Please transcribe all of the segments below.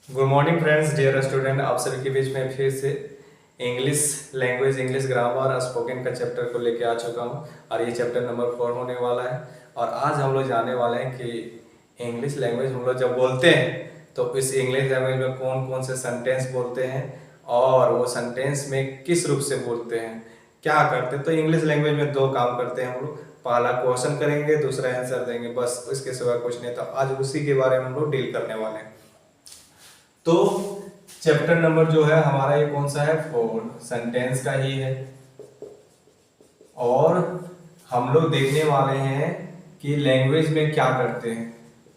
Good morning friends, dear student. आप सभी के बीच में फिर से English language, English grammar, spoken का चैप्टर को लेके आ चुका हूँ और ये चैप्टर नंबर 4 होने वाला है। और आज हम लोग जानने वाले हैं कि इंग्लिश लैंग्वेज हम लोग जब बोलते हैं तो इस इंग्लिश लैंग्वेज में कौन कौन से सेंटेंस बोलते हैं और वो सेंटेंस में किस रूप से बोलते हैं, क्या करते हैं। तो इंग्लिश लैंग्वेज में दो काम करते हैं हम लोग, पहला क्वेश्चन करेंगे, दूसरा आंसर देंगे, बस इसके सिवा कुछ नहीं। तो आज उसी के बारे में हम लोग डील करने वाले हैं। तो चैप्टर नंबर जो है हमारा ये कौन सा है, 4 सेंटेंस का ही है। और हम लोग देखने वाले हैं कि लैंग्वेज में क्या करते हैं।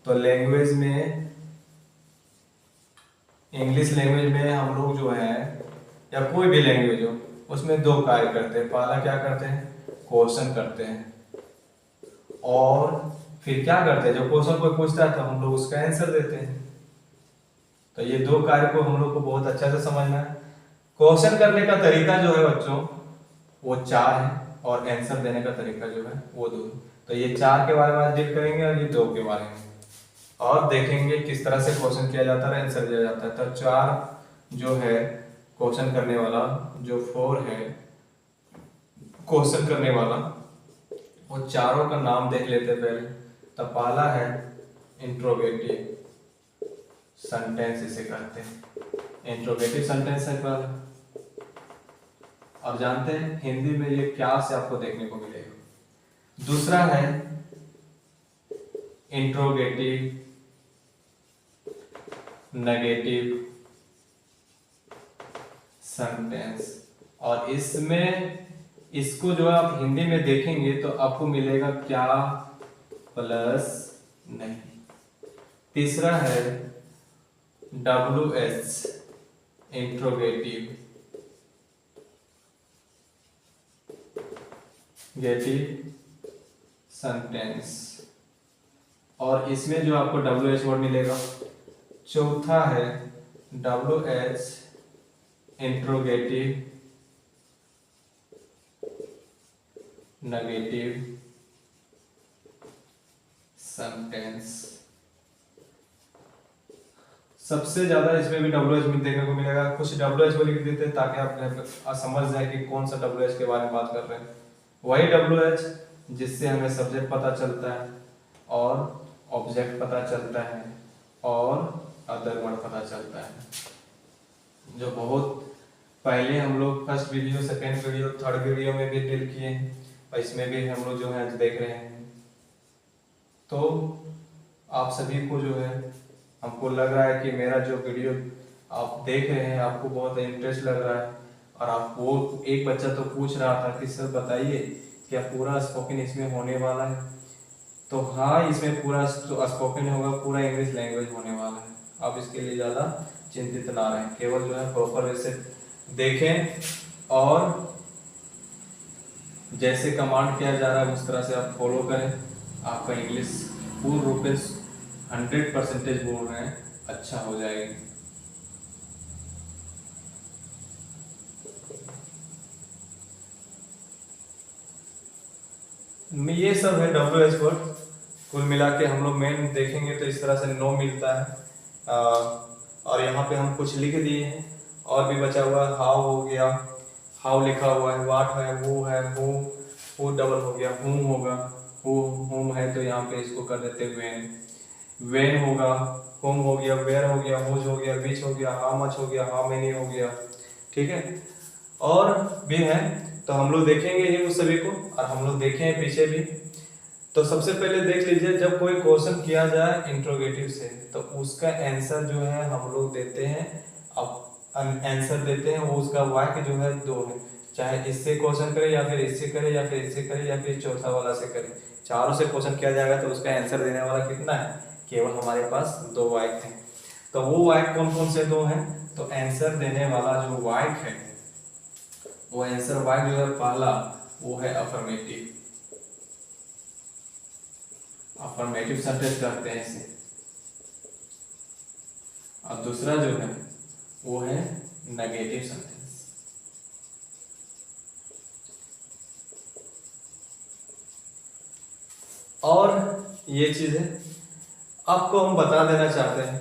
तो लैंग्वेज में, इंग्लिश लैंग्वेज में हम लोग जो है या कोई भी लैंग्वेज हो उसमें दो कार्य करते हैं। पहला क्या करते हैं, क्वेश्चन करते हैं। और फिर क्या करते हैं, जब क्वेश्चन कोई पूछता है तो हम लोग उसका आंसर देते हैं। तो ये दो कार्य को हम लोग को बहुत अच्छा से समझना है। क्वेश्चन करने का तरीका जो है बच्चों वो 4 है और आंसर देने का तरीका जो है वो 2 है। तो ये 4 के बारे में आज डील करेंगे और ये 2 के बारे में, और देखेंगे किस तरह से क्वेश्चन किया जाता है, आंसर दिया जाता है। तो 4 जो है क्वेश्चन करने वाला, जो 4 है क्वेश्चन करने वाला, वो चारों का नाम देख लेते हैं पहले। तो पहला है इंट्रोगेटिव सेंटेंस, इसे कहते हैं इंट्रोगेटिव सेंटेंस है पहला। और जानते हैं हिंदी में ये क्या से आपको देखने को मिलेगा। दूसरा है इंट्रोगेटिव नेगेटिव सेंटेंस। और इसमें इसको जो आप हिंदी में देखेंगे तो आपको मिलेगा क्या प्लस नहीं। तीसरा है WH इंट्रोगेटिव सेंटेंस, और इसमें जो आपको WH वर्ड मिलेगा। चौथा है WH इंट्रोगेटिव नेगेटिव सेंटेंस। सबसे ज्यादा इसमें भी WH में देखने को मिलेगा। कुछ WH को लिख देते हैं ताकि आप समझ जाए कि कौन सा WH के बारे में बात कर रहे हैं। वही WH जिससे हमें सब्जेक्ट पता चलता है और ऑब्जेक्ट पता चलता है और अदर वर्ड पता चलता है, जो बहुत पहले हम लोग first video, second video, third video में भी डील किए हैं और इसमें भी हम लोग जो है देख रहे हैं। तो आप सभी को जो है, हमको लग रहा है कि मेरा जो वीडियो आप देख रहे हैं आपको बहुत इंटरेस्ट लग रहा है। और आप वो एक बच्चा तो पूछ रहा था कि सर बताइए क्या पूरा स्पोकन इसमें होने वाला है। तो हाँ, इसमें पूरा स्पोकन होगा, पूरा इंग्लिश लैंग्वेज होने वाला है। आप इसके लिए ज़्यादा चिंतित ना रहें, केवल जो है प्रॉपर वे से देखें और जैसे कमांड किया जा रहा है उस तरह से आप फॉलो करें। आपका इंग्लिश पूर्ण रूप से 100% बोल रहे हैं, अच्छा हो जाएगी। ये सब है WH वर्ड। कुल मिला के हम लोग मेन देखेंगे तो इस तरह से 9 मिलता है। और यहाँ पे हम कुछ लिख दिए हैं और भी बचा हुआ है। हाउ हो गया, हाउ लिखा हुआ है, वाट है, वो है, हु डबल हो गया, हुम होगा, हुम है तो यहाँ पे इसको कर देते वेन होगा, होम हो गया, वेयर हो गया, हुज हो गया, विच हो गया, हाउ मच हो गया, हाउ मेनी हो गया। ठीक है, और भी है तो हम लोग देखेंगे ही उस सभी को, और हम लोग देखे हैं पीछे भी। तो सबसे पहले देख लीजिए, जब कोई क्वेश्चन किया जाए इंट्रोगेटिव से तो उसका आंसर जो है हम लोग देते हैं। अब आंसर देते हैं वो उसका वाक्य जो है 2 है, चाहे इससे क्वेश्चन करे या फिर इससे करे या फिर इससे करे या फिर चौथा वाला से करे। चारों से क्वेश्चन किया जाएगा तो उसका आंसर देने वाला कितना है, केवल हमारे पास 2 वाक्य थे। तो वो वाक्य कौन कौन से 2 हैं, तो आंसर देने वाला जो वाक्य है वो आंसर वाक्य जो है पहला वो है अफर्मेटिव, अफर्मेटिव सेंटेंस कहते हैं इसे। और दूसरा जो है वो है नेगेटिव सेंटेंस। और ये चीज है आपको हम बता देना चाहते हैं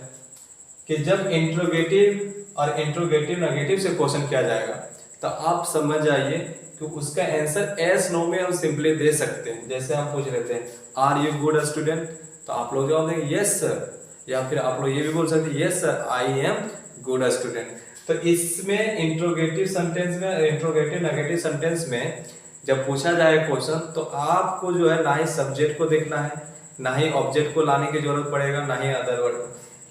कि जब इंट्रोगेटिव और इंट्रोगेटिव नेगेटिव से क्वेश्चन किया जाएगा तो आप समझ जाइए कि उसका आंसर एस नो में हम सिंपली दे सकते हैं। जैसे हम पूछ लेते हैं आर यू गुड स्टूडेंट, तो आप लोग जवाब देंगे यस सर, या फिर आप लोग ये भी बोल सकते हैं yes sir I am good student. तो इसमें इंट्रोगेटिव सेंटेंस में, इंट्रोगेटिव नेगेटिव सेंटेंस में जब पूछा जाए क्वेश्चन तो आपको जो है ना ही सब्जेक्ट को देखना है, ना ही ऑब्जेक्ट को लाने की जरूरत पड़ेगा, ना ही अदर वर्ड।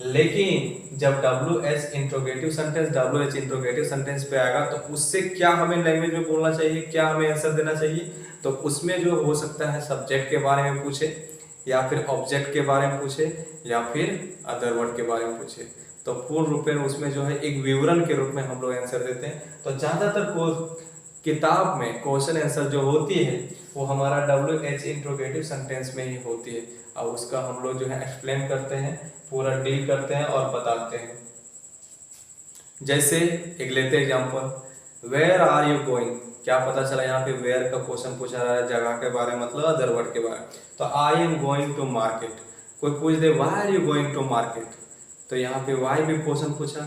लेकिन जब WH interrogative sentence, WH interrogative sentence पे आएगा तो उससे क्या हमें लैंग्वेज में बोलना चाहिए, क्या हमें आंसर देना चाहिए, तो उसमें जो हो सकता है सब्जेक्ट के बारे में पूछे, या फिर ऑब्जेक्ट के बारे में पूछे, या फिर अदर वर्ड के बारे में पूछे। तो पूर्ण रूप में उसमें जो है एक विवरण के रूप में हम लोग आंसर देते हैं। तो ज्यादातर किताब में क्वेश्चन आंसर जो होती है वो हमारा WH इंट्रोगेटिव सेंटेंस में ही होती है, और उसका हम लोग जो है एक्सप्लेन करते हैं, पूरा डील करते हैं और बताते हैं। जैसे एक लेते example, where are you going, क्या पता चला यहाँ पे वेयर का क्वेश्चन पूछा रहा है, जगह के बारे में, मतलब अदर वर्ड के बारे में। तो I am going to market, कोई पूछ दे why are you going to market, तो यहाँ पे वाई भी क्वेश्चन पूछा,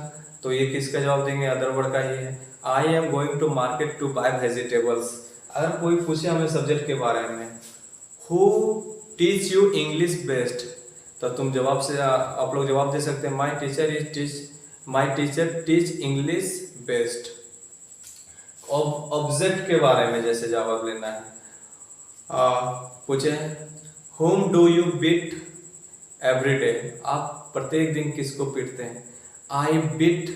तो ये किसका जवाब देंगे, अदर वर्ड का ही है। I am going to market to buy vegetables, अगर कोई पूछे हमें सब्जेक्ट के बारे में, who teach you English best, तो तुम जवाब से आप लोग जवाब दे सकते हैं my teacher teach English best. Object के बारे में जैसे जवाब लेना है, पूछे whom do you beat every day, आप प्रत्येक दिन किसको पीटते हैं, I beat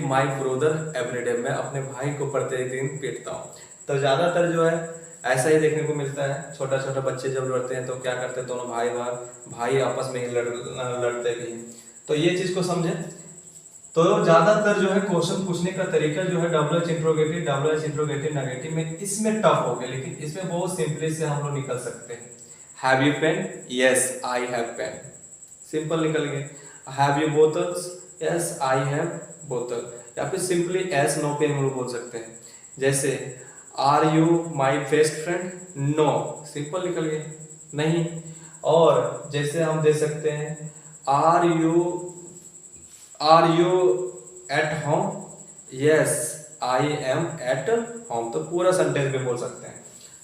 my brother every day, मैं अपने भाई को प्रत्येक दिन पीटता हूँ। तो ज़्यादातर जो है ऐसा ही देखने को मिलता है, छोटा छोटा बच्चे जब लड़ते हैं तो क्या करते हैं, दोनों भाई आपस में ही लड़ते भी हैं। तो ये चीज़ को समझें। तो ज़्यादातर जो है क्वेश्चन पूछने का तरीका जो है WH इंट्रोगेटिव नेगेटिव में, इसमें टफ हो गया, लेकिन इसमें बहुत सिंपली से हम लोग निकल सकते हैं। Have you pen, yes I have pen, simple निकल गया। हैव यू बोतल्स, यस आई हैव बोतल, या फिर सिंपली एस नो पे हम लोग बोल सकते हैं। जैसे are you my best friend, no, simple निकल गया नहीं। और जैसे हम दे सकते हैं are you at home, yes I am at home, तो पूरा सेंटेंस में बोल सकते हैं।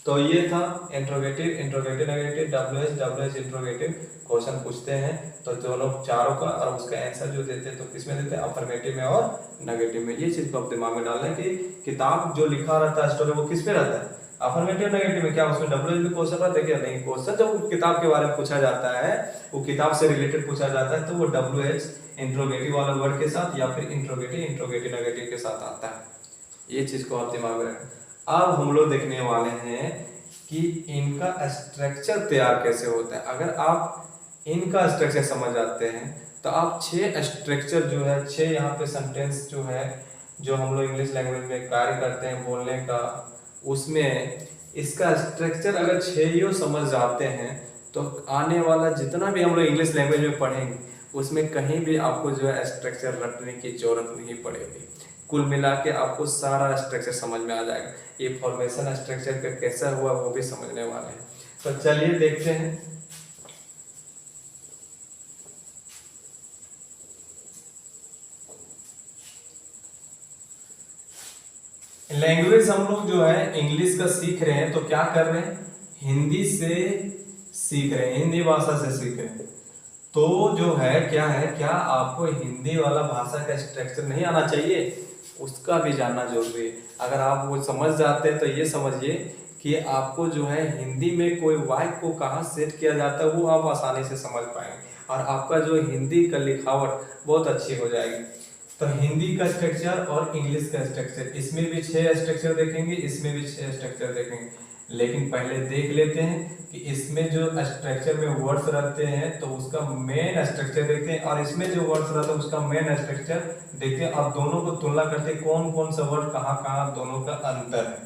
तो ये था interrogative negative, WH interrogative question पूछते हैं तो दोनों चारों का, और उसका आंसर जो देते हैं तो किसमें देते हैं, अफर्मेटिव में और नेगेटिव में। ये चीज को आप दिमाग में डालना है कि किताब जो लिखा रहता है स्टोरी वो किस पे रहता है, अफर्मेटिव नेगेटिव में, क्या उसमें WH भी क्वेश्चन रहता है क्या, नहीं। क्वेश्चन जब किताब के बारे में पूछा जाता है, वो किताब से रिलेटेड पूछा जाता है, तो वो WH इंट्रोगेटिव वाला वर्ड के साथ या फिर इंट्रोगेटिव नेगेटिव के साथ आता है। ये चीज को आप दिमाग में रखें। अब हम लोग देखने वाले हैं कि इनका स्ट्रक्चर तैयार कैसे होता है। अगर आप इनका स्ट्रक्चर समझ जाते हैं तो आप 6 स्ट्रक्चर जो है, 6 यहाँ पे सेंटेंस जो है, जो हम लोग इंग्लिश लैंग्वेज में कार्य करते हैं बोलने का, उसमें इसका स्ट्रक्चर अगर 6 ही समझ जाते हैं तो आने वाला जितना भी हम लोग इंग्लिश लैंग्वेज में पढ़ेंगे उसमें कहीं भी आपको जो है स्ट्रक्चर रटने की जरूरत नहीं पड़ेगी। कुल मिला के आपको सारा स्ट्रक्चर समझ में आ जाएगा। ये फॉर्मेशन स्ट्रक्चर का कैसा हुआ वो भी समझने वाले हैं। तो चलिए देखते हैं। लैंग्वेज हम लोग जो है इंग्लिश का सीख रहे हैं, तो क्या कर रहे हैं, हिंदी से सीख रहे हैं, हिंदी भाषा से सीख रहे हैं। तो जो है क्या आपको हिंदी वाला भाषा का स्ट्रक्चर नहीं आना चाहिए, उसका भी जानना जरूरी है। अगर आप वो समझ जाते हैं तो ये समझिए कि आपको जो है हिंदी में कोई वाक्य को कहाँ सेट किया जाता है वो आप आसानी से समझ पाएंगे, और आपका जो हिंदी का लिखावट बहुत अच्छी हो जाएगी। तो हिंदी का स्ट्रक्चर और इंग्लिश का स्ट्रक्चर, इसमें भी 6 स्ट्रक्चर देखेंगे, इसमें भी 6 स्ट्रक्चर देखेंगे। लेकिन पहले देख लेते हैं कि इसमें जो स्ट्रक्चर में वर्ड्स रहते हैं तो उसका मेन स्ट्रक्चर देखते हैं, और इसमें जो वर्ड्स रहता है उसका मेन स्ट्रक्चर देखते हैं, और दोनों को तुलना करते हैं कौन कौन सा वर्ड कहाँ कहाँ दोनों का अंतर है।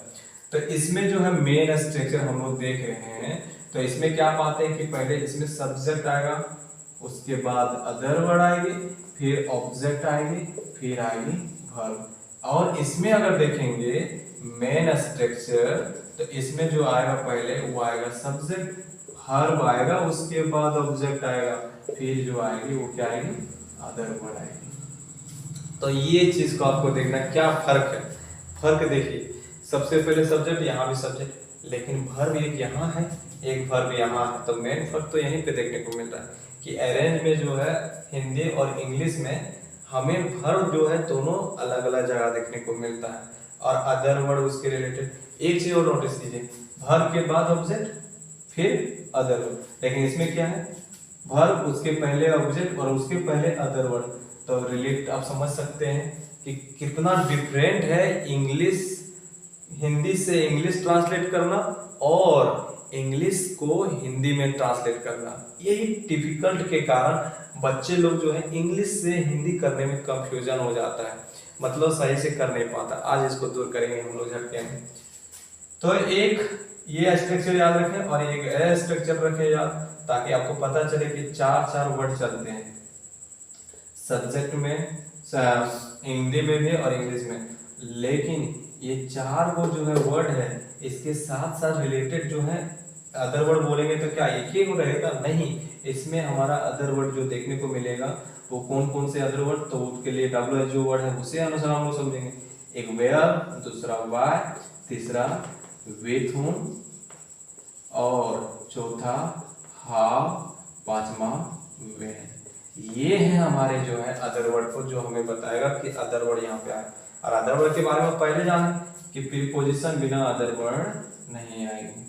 तो इसमें जो है मेन स्ट्रक्चर हम लोग देख रहे हैं, तो इसमें क्या पाते हैं कि पहले इसमें सब्जेक्ट आएगा, उसके बाद अदर वर्ड आएगी, फिर ऑब्जेक्ट आएगी, फिर आएगी वर्ब। और इसमें अगर देखेंगे मेन स्ट्रक्चर, तो इसमें जो आएगा पहले वो आएगा सब्जेक्ट, वर्ब आएगा, उसके बाद ऑब्जेक्ट आएगा, फिर जो आएगी वो क्या आएगी, अदर वर्ड आएगी। तो ये चीज को आपको देखना क्या फर्क है। फर्क देखिए, सबसे पहले सब्जेक्ट, यहाँ भी सब्जेक्ट, लेकिन वर्ब एक यहाँ है, एक वर्ब यहाँ है। तो मेन फर्क तो यहीं पे देखने को मिल रहा है कि अरेंज में जो है हिंदी और इंग्लिश में हमें वर्ब जो है दोनों अलग अलग जगह देखने को मिलता है, और अदर वर्ड उसके रिलेटेड। एक चीज और नोटिस कीजिए, वर्ब के बाद ऑब्जेक्ट फिर अदर वर्ड, लेकिन इसमें क्या है, वर्ब उसके पहले ऑब्जेक्ट और उसके पहले अदर वर्ड। तो रिलेट आप समझ सकते हैं कि कितना डिफरेंट है इंग्लिश, हिंदी से इंग्लिश ट्रांसलेट करना और इंग्लिश को हिंदी में ट्रांसलेट करना। यही डिफिकल्ट के कारण बच्चे लोग जो है इंग्लिश से हिंदी करने में कंफ्यूजन हो जाता है, मतलब सही से कर नहीं पाता। आज इसको दूर करेंगे हम लोग झटके में। तो एक ये स्ट्रक्चर याद रखें और एक स्ट्रक्चर रखें याद, ताकि आपको पता चले कि चार चार वर्ड चलते हैं सब्जेक्ट में, हिंदी में भी और इंग्लिश में। लेकिन ये चार वो जो है वर्ड है, इसके साथ साथ रिलेटेड जो है अदर वर्ड बोलेंगे तो क्या एक ही रहेगा? नहीं, इसमें हमारा अदर वर्ड जो देखने को मिलेगा वो कौन कौन से अदर वर्ड, तो उसके लिए WH जो वर्ड है उसे अनुसार हम लोग समझेंगे। एक वेयर, दूसरा वाई, तीसरा विथ whom, और चौथा हाउ, पांचवा व्हेन। ये है हमारे जो है अदर वर्ड को जो हमें बताएगा कि अदर वर्ड यहाँ पे आए। और अदर वर्ड के बारे में पहले जाने कि प्रीपोजिशन बिना अदर वर्ड नहीं आएगी,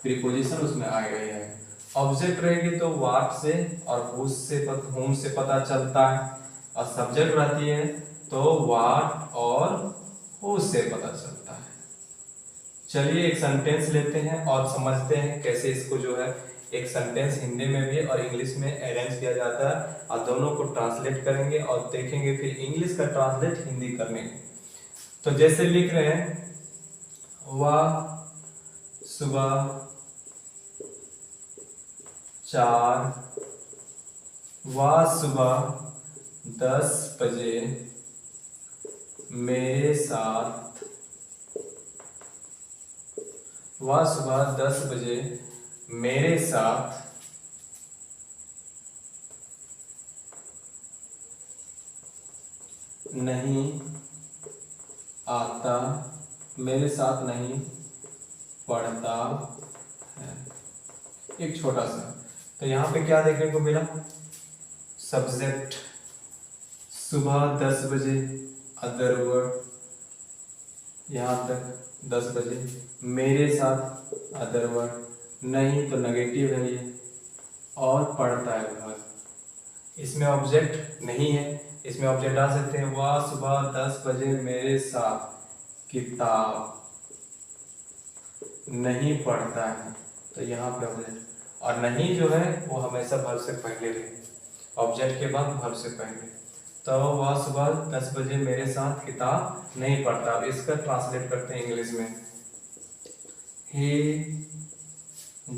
प्रीपोजिशन उसमें आएगा ही आएगा। ऑब्जेक्ट रहेगी तो व्हाट से और whom से पता चलता है, और सब्जेक्ट रहती है तो व्हाट और who से पता चलता है। चलिए एक सेंटेंस लेते हैं और समझते हैं कैसे इसको जो है एक सेंटेंस हिंदी में भी और इंग्लिश में अरेंज किया जाता है, और दोनों को ट्रांसलेट करेंगे और देखेंगे फिर इंग्लिश का ट्रांसलेट हिंदी करने। तो जैसे लिख रहे हैं, वह सुबह 4, वह सुबह 10 बजे मेरे साथ, वह सुबह 10 बजे मेरे साथ नहीं आता, मेरे साथ नहीं पढ़ता है। एक छोटा सा, तो यहाँ पे क्या देखने को मिला, सब्जेक्ट सुबह 10 बजे, अदर वर्ड यहाँ तक 10 बजे, मेरे साथ अदर वर्ड, नहीं तो नेगेटिव है ये, और पढ़ता है घर। इसमें ऑब्जेक्ट नहीं है, इसमें ऑब्जेक्ट डाल सकते हैं, वह सुबह 10 बजे मेरे साथ किताब नहीं पढ़ता है, तो यहाँ पे ऑब्जेक्ट। और नहीं जो है वो हमेशा वर्ब से पहले रहे, ऑब्जेक्ट के बाद वर्ब से पहले। तो वह सुबह 10 बजे मेरे साथ किताब नहीं पढ़ता। अब इसका ट्रांसलेट करते हैं इंग्लिश में, he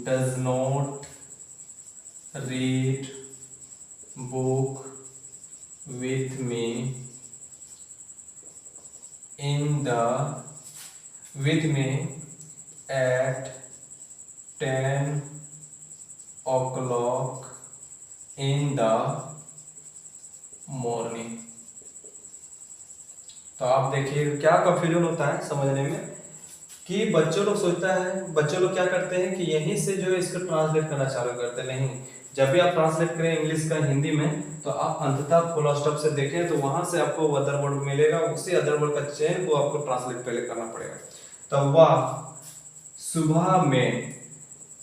does not read book with me at 10 o'clock in the morning। तो आप देखिए क्या कंफ्यूजन होता है समझने में कि बच्चों लोग सोचता है, बच्चों लोग क्या करते हैं कि यहीं से जो है इसको ट्रांसलेट करना चालू करते हैं। नहीं, जब भी आप ट्रांसलेट करें इंग्लिश का हिंदी में तो आप अंततः फुल स्टॉप से देखें तो वहां से आपको अदर वर्ड मिलेगा, उसी अदर वर्ड का चयन को आपको ट्रांसलेट पहले करना पड़ेगा। तो वह सुबह में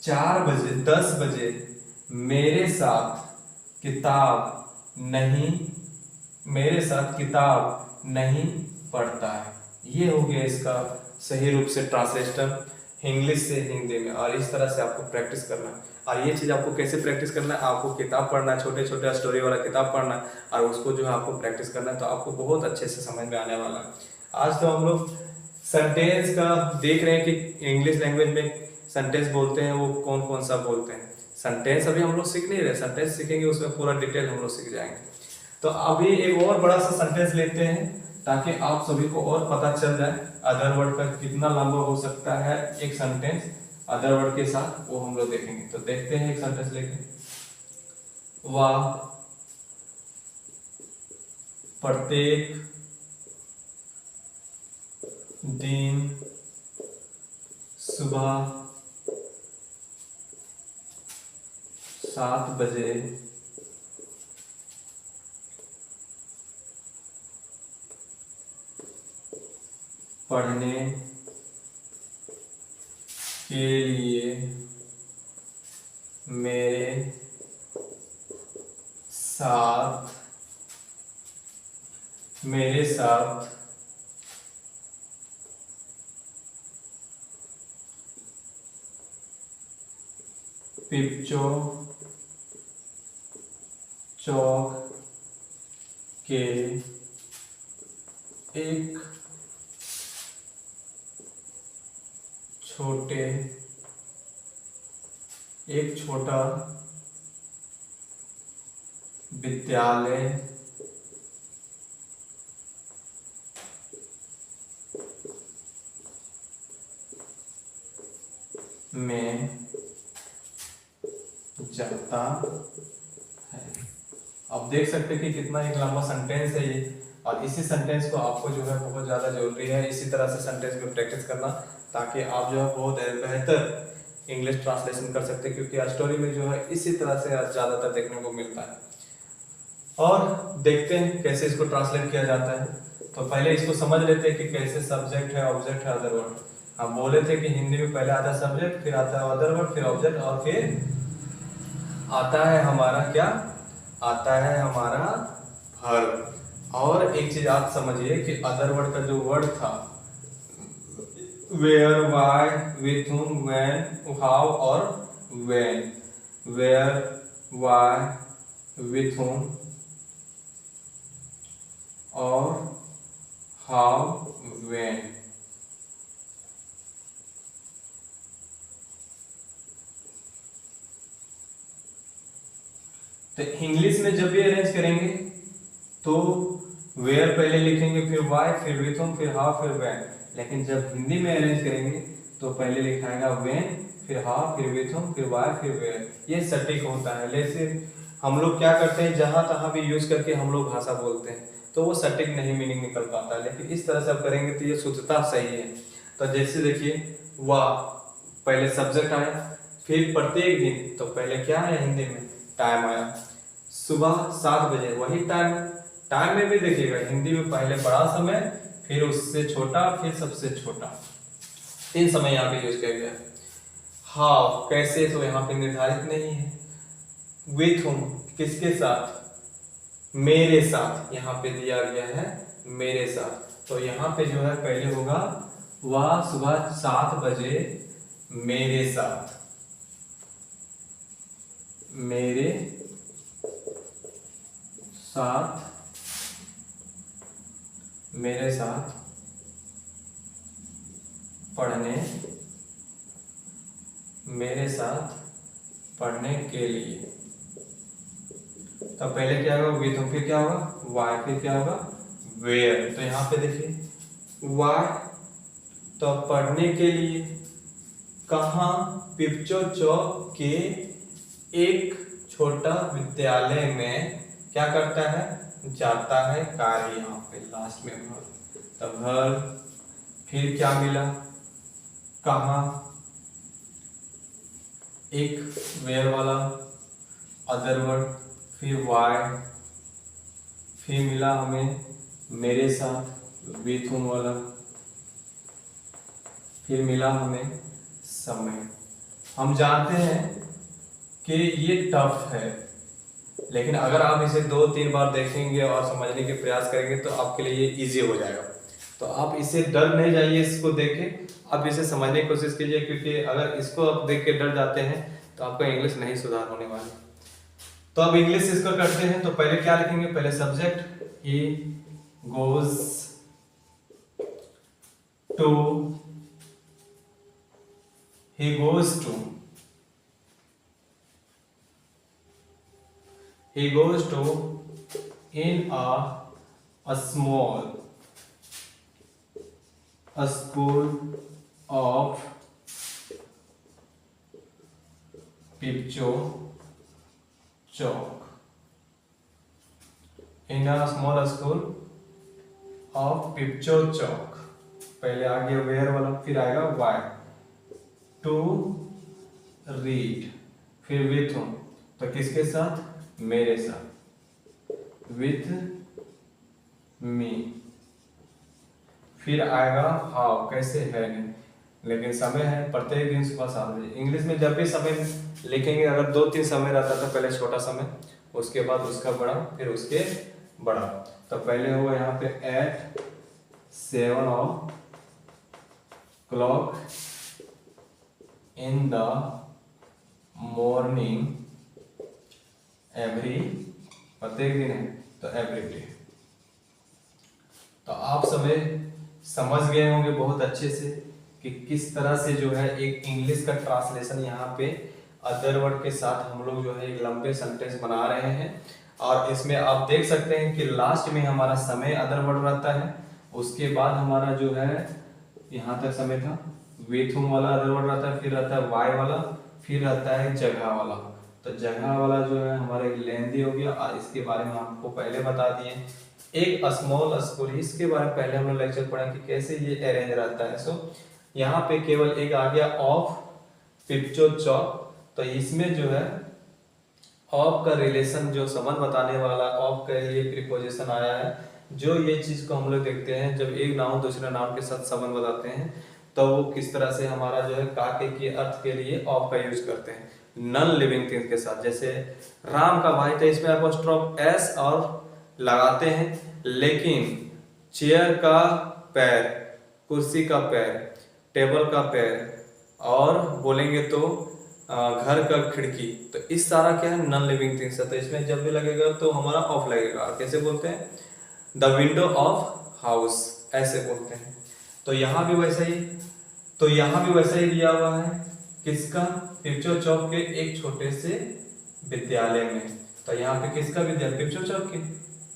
4 बजे 10 बजे मेरे साथ किताब नहीं पढ़ता है। ये हो गया इसका सही रूप से ट्रांसलेशन इंग्लिश से हिंदी में। और इस तरह से आपको प्रैक्टिस करना है। और ये चीज़ आपको कैसे प्रैक्टिस करना है, आपको किताब पढ़ना है, छोटे छोटे स्टोरी वाला किताब पढ़ना है और उसको जो है आपको प्रैक्टिस करना है, तो आपको बहुत अच्छे से समझ में आने वाला है। आज तो हम लोग सेंटेंस का देख रहे हैं कि इंग्लिश लैंग्वेज में सेंटेंस बोलते हैं वो कौन कौन सा बोलते हैं। सेंटेंस अभी हम लोग सीख नहीं रहे, सेंटेंस सीखेंगे उसमें पूरा डिटेल हम लोग सीख जाएंगे। तो अभी एक और बड़ा सा सेंटेंस लेते हैं ताकि आप सभी को और पता चल जाए अदर वर्ड का कितना लंबा हो सकता है एक सेंटेंस अदर वर्ड के साथ, वो हम लोग देखेंगे। तो देखते हैं एक सेंटेंस लेके, वह प्रत्येक दिन सुबह 7 बजे पढ़ने के लिए मेरे साथ पिपचो चौक के एक छोटा विद्यालय में जाता है। अब देख सकते हैं कि कितना एक लंबा सेंटेंस है ये, और इसी सेंटेंस को आपको जो है बहुत ज़्यादा जरूरी है इसी तरह से सेंटेंस में प्रैक्टिस करना, ताकि आप जो है बहुत बेहतर इंग्लिश ट्रांसलेशन कर सकते हैं, क्योंकि स्टोरी में जो है इसी तरह से ज़्यादातर देखने को मिलता है। और देखते हैं कैसे इसको ट्रांसलेट किया जाता है। तो पहले इसको समझ लेते हैं कि कैसे सब्जेक्ट है, ऑब्जेक्ट है, अदर वर्ड। हम बोले थे कि हिंदी में पहले आता है सब्जेक्ट, फिर आता है अदर वर्ड, फिर ऑब्जेक्ट, और फिर आता है हमारा क्या, आता है हमारा वर्ब। और एक चीज आप समझिए कि अदर वर्ड का जो वर्ड था where, why, with whom, when, how और when, where, why, with whom और हाउ, व्हेन। तो इंग्लिश में जब भी अरेंज करेंगे तो वेयर पहले लिखेंगे, फिर वाई, फिर विथ whom, फिर हाउ, फिर व्हेन। लेकिन जब हिंदी में अरेंज करेंगे तो पहले लिखाएगा व्हेन, फिर हाउ, फिर विथ whom, फिर वाई, फिर वेयर। ये सटीक होता है। लेकिन हम लोग क्या करते हैं, जहां तहां भी यूज करके हम लोग भाषा बोलते हैं तो वो सटीक नहीं मीनिंग निकल पाता है। लेकिन इस तरह से आप करेंगे तो ये शुद्धता सही है। तो जैसे देखिए, वाह, पहले सब्जेक्ट आया, फिर प्रत्येक दिन, तो पहले क्या आया हिंदी में, टाइम आया, सुबह 7 बजे, वही टाइम। टाइम में भी देखिएगा हिंदी में पहले बड़ा समय, फिर उससे छोटा, फिर सबसे छोटा, 3 समय यहाँ पे यूज किया गया है। हाउ कैसे, तो यहाँ पे निर्धारित नहीं है। विथ whom किसके साथ, मेरे साथ, यहाँ पे दिया गया है मेरे साथ। तो यहाँ पे जो है पहले होगा वह सुबह 7 बजे मेरे साथ, मेरे साथ, मेरे साथ पढ़ने, मेरे साथ पढ़ने के लिए। तो पहले क्या होगा विथ, फिर क्या होगा वाई, फिर क्या होगा वेयर। तो यहाँ पे देखिए वाई, तो पढ़ने के लिए कहाँ, पिपचो चौक के एक छोटा विद्यालय में क्या करता है, जाता है, कार्य यहाँ पे लास्ट में घर। तो घर, फिर क्या मिला, कहाँ, एक वेयर वाला अदर वर्ड, फिर वाई, फिर मिला हमें मेरे साथ विथ whom वाला, फिर मिला हमें समय। हम जानते हैं कि ये टफ है, लेकिन अगर आप इसे 2-3 बार देखेंगे और समझने के प्रयास करेंगे तो आपके लिए ये इजी हो जाएगा। तो आप इसे डर नहीं जाइए, इसको देख के आप इसे समझने की कोशिश कीजिए, क्योंकि अगर इसको आप देख के डर जाते हैं तो आपका इंग्लिश नहीं सुधार होने वाली। तो अब इंग्लिश इसको करते हैं। तो पहले क्या लिखेंगे, पहले subject, he goes to, he goes to, he goes to in a small a school of Pipcho Chowk। In a small school of Pipcho Chowk. पहले आ गया वेयर वाला, फिर आएगा वाई, टू रीड, फिर विथ होम, तो किसके साथ? मेरे साथ, विथ मी। फिर आएगा हाउ, कैसे है नहीं, लेकिन समय है प्रत्येक दिन सुबह 7 बजे। इंग्लिश में जब भी समय लिखेंगे, अगर 2-3 समय रहता था, पहले छोटा समय, उसके बाद उसका बड़ा, फिर उसके बड़ा। तो पहले हुआ यहाँ पे at 7 o'clock in the morning every, प्रत्येक दिन है तो एवरी डे। तो आप सभी समझ गए होंगे बहुत अच्छे से कि किस तरह से जो है एक इंग्लिश का ट्रांसलेशन यहाँ पे अदर वर्ड के साथ हम लोग जो है एक लंबे सेंटेंस बना रहे हैं। और इसमें आप देख सकते हैं कि लास्ट में हमारा समय अदर वर्ड रहता है, उसके बाद हमारा जो है यहाँ तक समय था, विथ होम वाला अदर वर्ड रहता है, फिर रहता है वाई वाला, फिर रहता है जगह वाला। तो जगह वाला जो है हमारे लेंदी हो गया, और इसके बारे में आपको पहले बता दिए। एक स्मॉल स्कूल, इसके बारे में पहले हम लोग लेक्चर पढ़ा कि कैसे ये अरेंज रहता है। सो यहाँ पे केवल एक आ गया ऑफ पिपचो चौक, तो इसमें जो है ऑफ का रिलेशन, जो संबंध बताने वाला ऑफ का ये प्रीपोजिशन आया है। जो ये चीज को हम लोग देखते हैं, जब एक नाउन दूसरे नाउन के साथ संबंध बताते हैं, तो वो किस तरह से हमारा जो है काके के अर्थ के लिए ऑफ का यूज करते हैं नॉन लिविंग थिंग्स के साथ। जैसे राम का भाई, तो इसमें अपोस्ट्रोफ एस और लगाते हैं, लेकिन चेयर का पैर, कुर्सी का पैर, टेबल का पैर, और बोलेंगे तो घर का खिड़की, तो इस सारा क्या है नॉन लिविंग थिंग्स है। तो इसमें जब भी लगेगा तो हमारा ऑफ लगेगा। कैसे बोलते हैं? द विंडो ऑफ हाउस, ऐसे बोलते हैं। तो यहाँ भी वैसा ही, तो यहाँ भी वैसा ही दिया हुआ है, किसका? पिपचो चौक के एक छोटे से विद्यालय में। तो यहाँ पे किसका विद्यालय? पिपचो चौक के।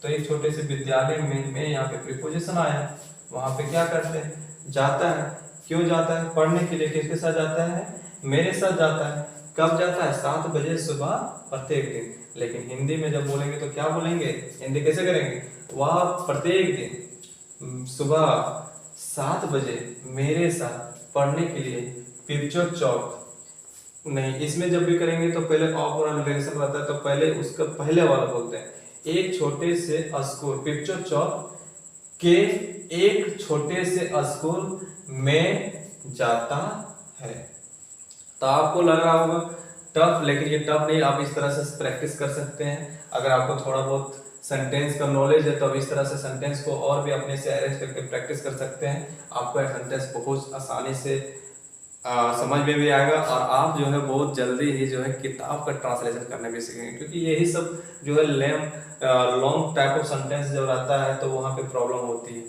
तो एक छोटे से विद्यालय में यहाँ पे प्रीपोजिशन आया, वहां पे क्या करते हैं? जाता है। क्यों जाता है? पढ़ने के लिए। किसके साथ जाता है? मेरे साथ जाता है। कब जाता है? 7 बजे सुबह प्रत्येक दिन। लेकिन हिंदी में जब बोलेंगे तो क्या बोलेंगे? हिंदी कैसे करेंगे? वह प्रत्येक दिन सुबह 7 बजे मेरे साथ पढ़ने के लिए पिपचो चौक। नहीं, इसमें जब भी करेंगे तो पहले ऑफ और रिलेशन रहता है, तो पहले उसका पहले वाला बोलते हैं। एक छोटे से स्कूल, पिपचो चौक के एक छोटे से स्कूल में जाता है। तो आपको लग रहा होगा टफ, लेकिन ये टफ नहीं, आप इस तरह से प्रैक्टिस कर सकते हैं। अगर आपको थोड़ा बहुत सेंटेंस का नॉलेज है तो इस तरह से सेंटेंस को और भी अपने से अरेंज करके प्रैक्टिस कर सकते हैं। आपको यह सेंटेंस बहुत आसानी से समझ में भी आएगा, और आप जो है बहुत जल्दी ही जो है किताब का ट्रांसलेशन करने भी सीखेंगे। क्योंकि यही सब जो है लॉन्ग टाइप ऑफ सेंटेंस जब रहता है तो वहाँ पे प्रॉब्लम होती है।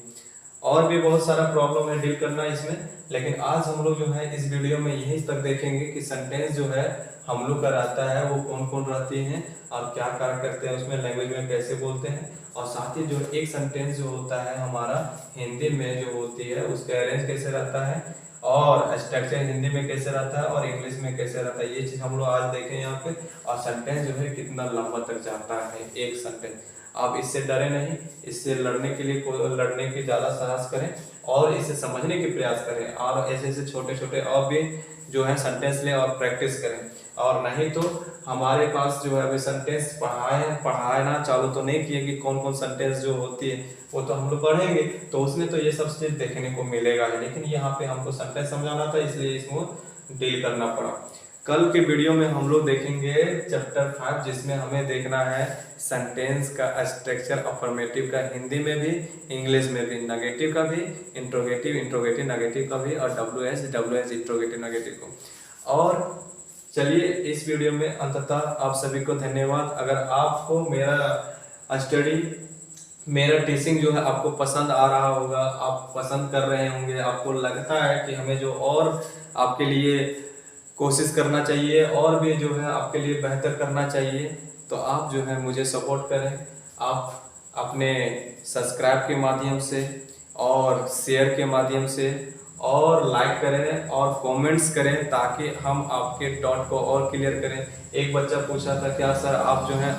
और भी बहुत सारा प्रॉब्लम है डील करना इसमें, लेकिन आज हम लोग जो है इस वीडियो में यही तक देखेंगे कि सेंटेंस जो है हम लोग का रहता है वो कौन कौन रहती हैं और क्या कार्य करते हैं, उसमें लैंग्वेज में कैसे बोलते हैं, और साथ ही जो एक सेंटेंस जो होता है हमारा हिंदी में जो होती है उसका अरेंज कैसे रहता है, और स्ट्रक्चर हिंदी में कैसे रहता है और इंग्लिश में कैसे रहता है। ये चीज हम लोग आज देखें यहाँ पे। और सेंटेंस जो है कितना लंबा तक जाता है एक सेंटेंस। आप इससे डरे नहीं, इससे लड़ने के लिए लड़ने की ज़्यादा साहस करें और इसे समझने के प्रयास करें, और ऐसे ऐसे छोटे छोटे और भी जो है सेंटेंस लें और प्रैक्टिस करें। और नहीं तो हमारे पास जो है अभी सेंटेंस पढ़ाना चालू तो नहीं किए कि कौन कौन सेंटेंस जो होती है वो तो हम लोग पढ़ेंगे, तो उसमें तो ये सब चीज़ देखने को मिलेगा ही। लेकिन यहाँ पे हमको सेंटेंस समझाना था, इसलिए इसको डील करना पड़ा। कल के वीडियो में हम लोग देखेंगे चैप्टर 5, जिसमें हमें देखना है सेंटेंस का स्ट्रक्चर, अफर्मेटिव का हिंदी में भी, इंग्लिश में भी, नेगेटिव का भी, इंट्रोगेटिव नेगेटिव का भी, और डब्ल्यूएच इंट्रोगेटिव नेगेटिव को। और चलिए इस वीडियो में अंततः आप सभी को धन्यवाद। अगर आपको मेरा स्टडी, मेरा टीचिंग जो है आपको पसंद आ रहा होगा, आप पसंद कर रहे होंगे, आपको लगता है कि हमें जो और आपके लिए कोशिश करना चाहिए और भी जो है आपके लिए बेहतर करना चाहिए, तो आप जो है मुझे सपोर्ट करें। आप अपने सब्सक्राइब के माध्यम से और शेयर के माध्यम से और लाइक करें और कमेंट्स करें, ताकि हम आपके डॉट को और क्लियर करें। एक बच्चा पूछा था क्या सर आप जो है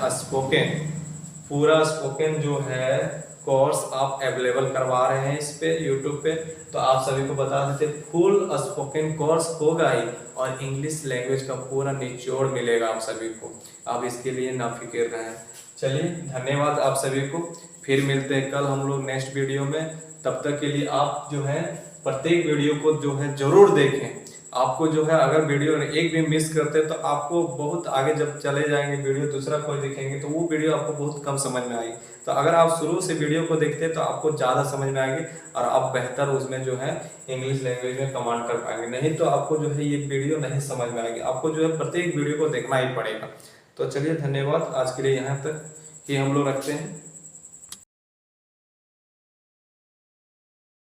पूरा स्पोकन जो है कोर्स आप अवेलेबल करवा रहे हैं इस पे यूट्यूब पे। तो आप सभी को बता देते फुल स्पोकन कोर्स होगा ही, और इंग्लिश लैंग्वेज का पूरा निचोड़ मिलेगा आप सभी को। आप इसके लिए ना फिक्र रहें। चलिए धन्यवाद आप सभी को, फिर मिलते हैं कल हम लोग नेक्स्ट वीडियो में। तब तक के लिए आप जो है प्रत्येक वीडियो को जो है जरूर देखें। आपको जो है अगर वीडियो एक भी मिस करते तो आपको बहुत आगे जब चले जाएंगे वीडियो दूसरा कोई देखेंगे तो वो वीडियो आपको बहुत कम समझ में आएगी। तो अगर आप शुरू से वीडियो को देखते तो आपको ज़्यादा समझ में आएगी और आप बेहतर उसमें जो है इंग्लिश लैंग्वेज में कमांड कर पाएंगे। नहीं तो आपको जो है ये वीडियो नहीं समझ में आएगी, आपको जो है प्रत्येक वीडियो को देखना ही पड़ेगा। तो चलिए धन्यवाद, आज के लिए यहाँ तक ही हम लोग रखते हैं।